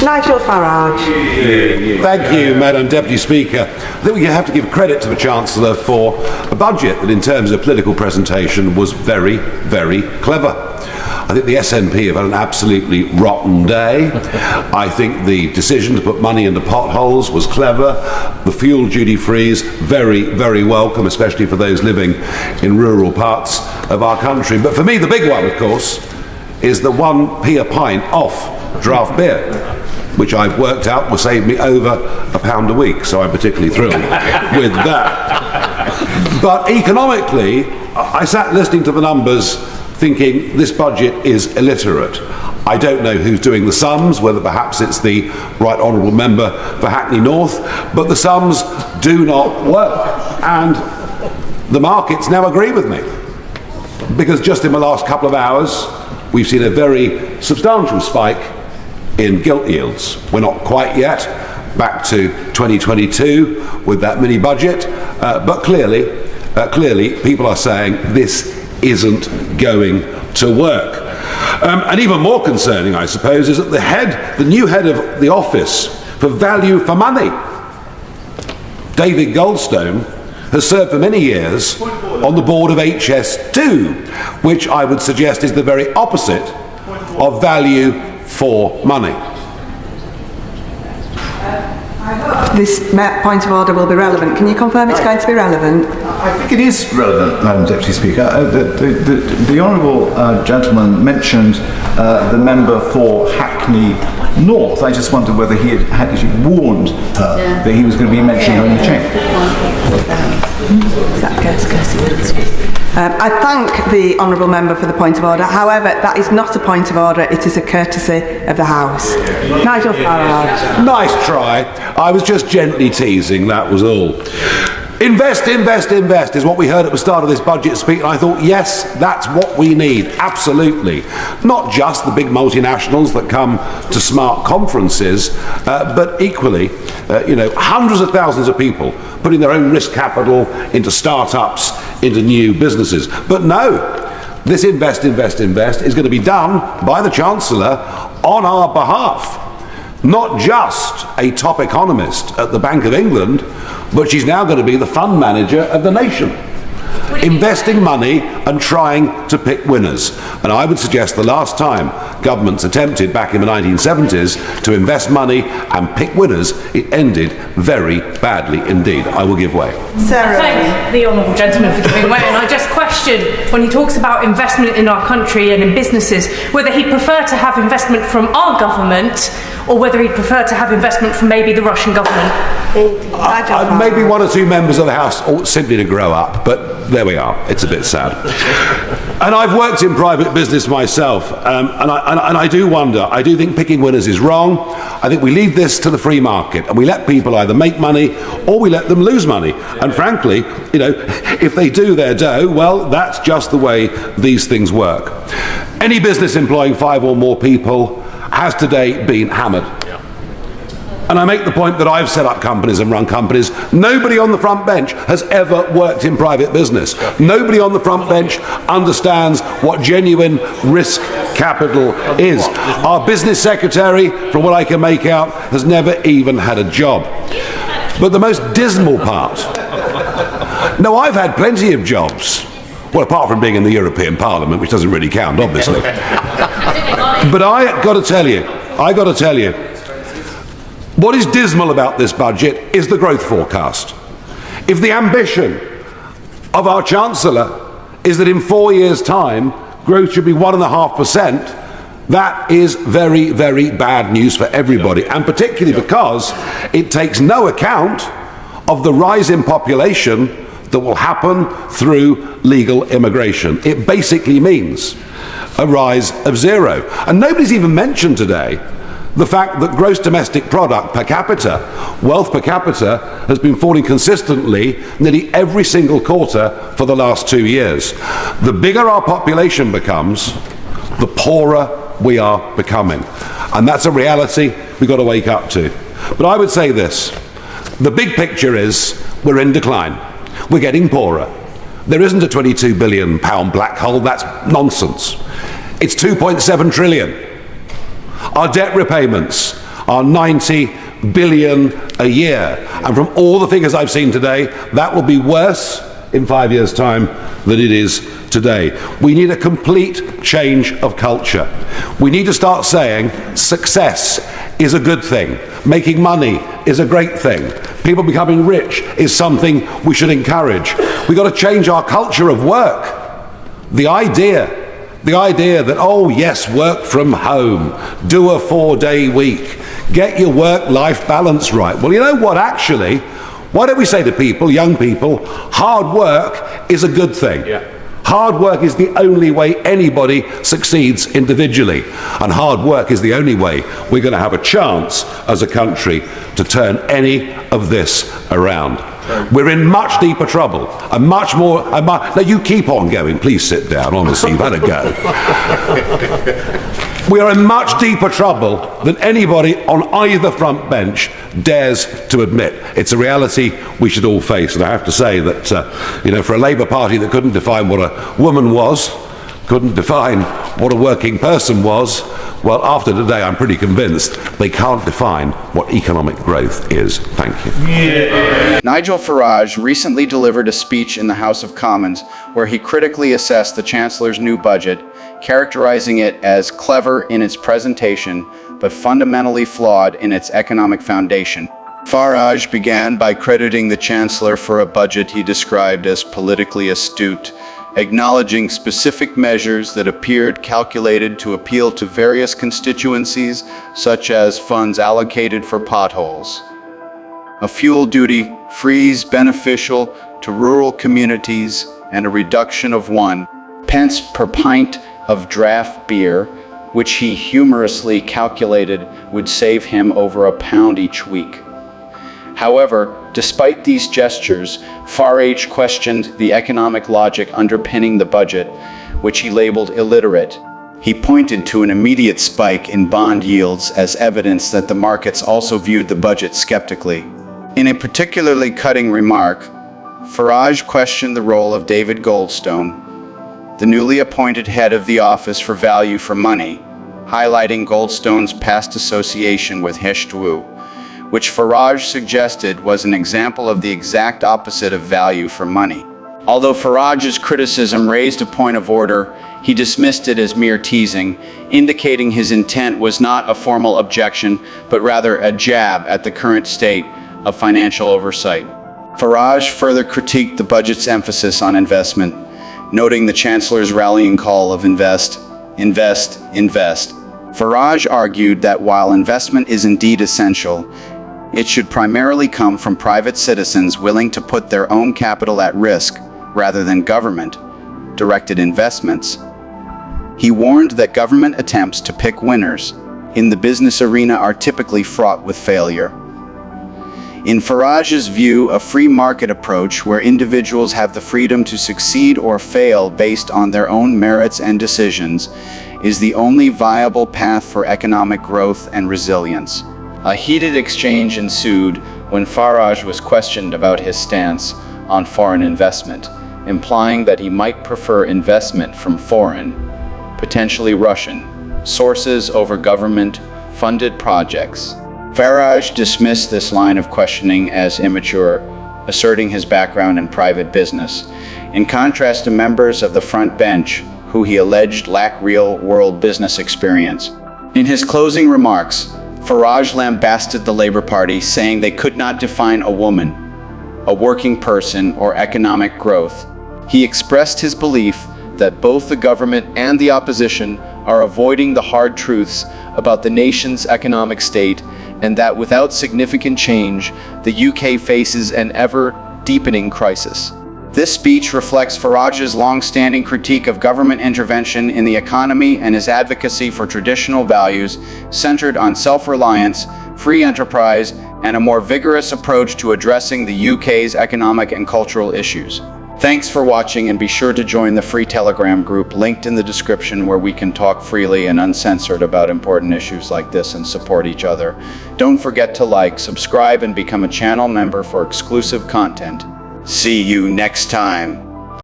Nigel Farage. Thank you, Madam Deputy Speaker. I think we have to give credit to the Chancellor for a budget that in terms of political presentation was very, very clever. I think the SNP have had an absolutely rotten day. I think the decision to put money into potholes was clever. The fuel duty-frees, very, very welcome, especially for those living in rural parts of our country. But for me, the big one, of course, is the 1p a pint off draft beer, which I've worked out will save me over £1 a week, so I'm particularly thrilled with that. But economically, I sat listening to the numbers thinking this budget is illiterate. I don't know who's doing the sums, whether perhaps it's the Right Honourable Member for Hackney North, but the sums do not work. And the markets now agree with me, because just in the last couple of hours, we've seen a very substantial spike in gilt yields. We're not quite yet back to 2022 with that mini budget, but clearly people are saying this isn't going to work. And even more concerning, I suppose, is that the new head of the Office for Value for Money, David Goldstone, has served for many years on the board of HS2, which I would suggest is the very opposite of value for money. This point of order will be relevant. Can you confirm it's going to be relevant? I think it is relevant, Madam Deputy Speaker. The honourable gentleman mentioned the member for Hackney North. I just wondered whether he had actually warned her that he was going to be mentioned on the chain. I thank the honourable member for the point of order. However, that is not a point of order. It is a courtesy of the House. Nigel Farage. Nice try. I was just gently teasing, that was all. Invest, invest, invest is what we heard at the start of this budget speech, and I thought, yes, that's what we need, absolutely. Not just the big multinationals that come to smart conferences, but equally, hundreds of thousands of people putting their own risk capital into startups, into new businesses. But no, this invest, invest, invest is going to be done by the Chancellor on our behalf. Not just a top economist at the Bank of England, but she's now going to be the fund manager of the nation, investing money and trying to pick winners. And I would suggest the last time governments attempted back in the 1970s to invest money and pick winners, it ended very badly indeed. I will give way. Sarah. I thank the honourable gentleman for giving way, and I just question, when he talks about investment in our country and in businesses, whether he'd prefer to have investment from our government or whether he'd prefer to have investment from maybe the Russian government. Maybe one or two members of the House ought simply to grow up, but there we are. It's a bit sad. And I've worked in private business myself, and I do wonder, I do think picking winners is wrong. I think we leave this to the free market, and we let people either make money or we let them lose money. And frankly, if they do their dough, well, that's just the way these things work. Any business employing 5 or more people has today been hammered. And I make the point that I've set up companies and run companies. Nobody on the front bench has ever worked in private business. Nobody on the front bench understands what genuine risk capital is. Our business secretary, from what I can make out, has never even had a job. But the most dismal part, no, I've had plenty of jobs. Well, apart from being in the European Parliament, which doesn't really count, obviously. But I got to tell you, what is dismal about this budget is the growth forecast. If the ambition of our Chancellor is that in 4 years' time, growth should be 1.5%, that is very, very bad news for everybody, and particularly because it takes no account of the rise in population that will happen through legal immigration. It basically means a rise of zero. And nobody's even mentioned today the fact that gross domestic product per capita, wealth per capita, has been falling consistently nearly every single quarter for the last 2 years. The bigger our population becomes, the poorer we are becoming. And that's a reality we've got to wake up to. But I would say this, the big picture is we're in decline. We're getting poorer. There isn't a £22 billion black hole, that's nonsense. It's 2.7 trillion. Our debt repayments are 90 billion a year. And from all the figures I've seen today, that will be worse in 5 years' time than it is today. We need a complete change of culture. We need to start saying success is a good thing. Making money is a great thing. People becoming rich is something we should encourage. We've got to change our culture of work. The idea that, oh yes, work from home, do a 4-day week, get your work-life balance right. Well, you know what, actually, why don't we say to people, young people, hard work is a good thing. Yeah. Hard work is the only way anybody succeeds individually. And hard work is the only way we're going to have a chance as a country to turn any of this around. We're in much deeper trouble, and much more. Now you keep on going. Please sit down. Honestly, you've had a go. We are in much deeper trouble than anybody on either front bench dares to admit. It's a reality we should all face. And I have to say that, you know, for a Labour Party that couldn't define what a woman was, couldn't define what a working person was, well, after today, I'm pretty convinced they can't define what economic growth is. Thank you. Yeah. Nigel Farage recently delivered a speech in the House of Commons where he critically assessed the Chancellor's new budget, characterizing it as clever in its presentation, but fundamentally flawed in its economic foundation. Farage began by crediting the Chancellor for a budget he described as politically astute, acknowledging specific measures that appeared calculated to appeal to various constituencies, such as funds allocated for potholes, a fuel duty freeze beneficial to rural communities, and a reduction of 1 pence per pint of draft beer, which he humorously calculated would save him over £1 each week. However, despite these gestures, Farage questioned the economic logic underpinning the budget, which he labeled illiterate. He pointed to an immediate spike in bond yields as evidence that the markets also viewed the budget skeptically. In a particularly cutting remark, Farage questioned the role of David Goldstone, the newly appointed head of the Office for Value for Money, highlighting Goldstone's past association with 𝑽𝒊𝒅𝒆𝒐𝒔, which Farage suggested was an example of the exact opposite of value for money. Although Farage's criticism raised a point of order, he dismissed it as mere teasing, indicating his intent was not a formal objection, but rather a jab at the current state of financial oversight. Farage further critiqued the budget's emphasis on investment, noting the Chancellor's rallying call of invest, invest, invest. Farage argued that while investment is indeed essential, it should primarily come from private citizens willing to put their own capital at risk rather than government-directed investments. He warned that government attempts to pick winners in the business arena are typically fraught with failure. In Farage's view, a free market approach where individuals have the freedom to succeed or fail based on their own merits and decisions is the only viable path for economic growth and resilience. A heated exchange ensued when Farage was questioned about his stance on foreign investment, implying that he might prefer investment from foreign, potentially Russian, sources over government-funded projects. Farage dismissed this line of questioning as immature, asserting his background in private business, in contrast to members of the front bench who he alleged lack real-world business experience. In his closing remarks, Farage lambasted the Labour Party, saying they could not define a woman, a working person, or economic growth. He expressed his belief that both the government and the opposition are avoiding the hard truths about the nation's economic state, and that without significant change, the UK faces an ever-deepening crisis. This speech reflects Farage's long-standing critique of government intervention in the economy and his advocacy for traditional values centered on self-reliance, free enterprise, and a more vigorous approach to addressing the UK's economic and cultural issues. Thanks for watching, and be sure to join the free Telegram group linked in the description, where we can talk freely and uncensored about important issues like this and support each other. Don't forget to like, subscribe, and become a channel member for exclusive content. See you next time.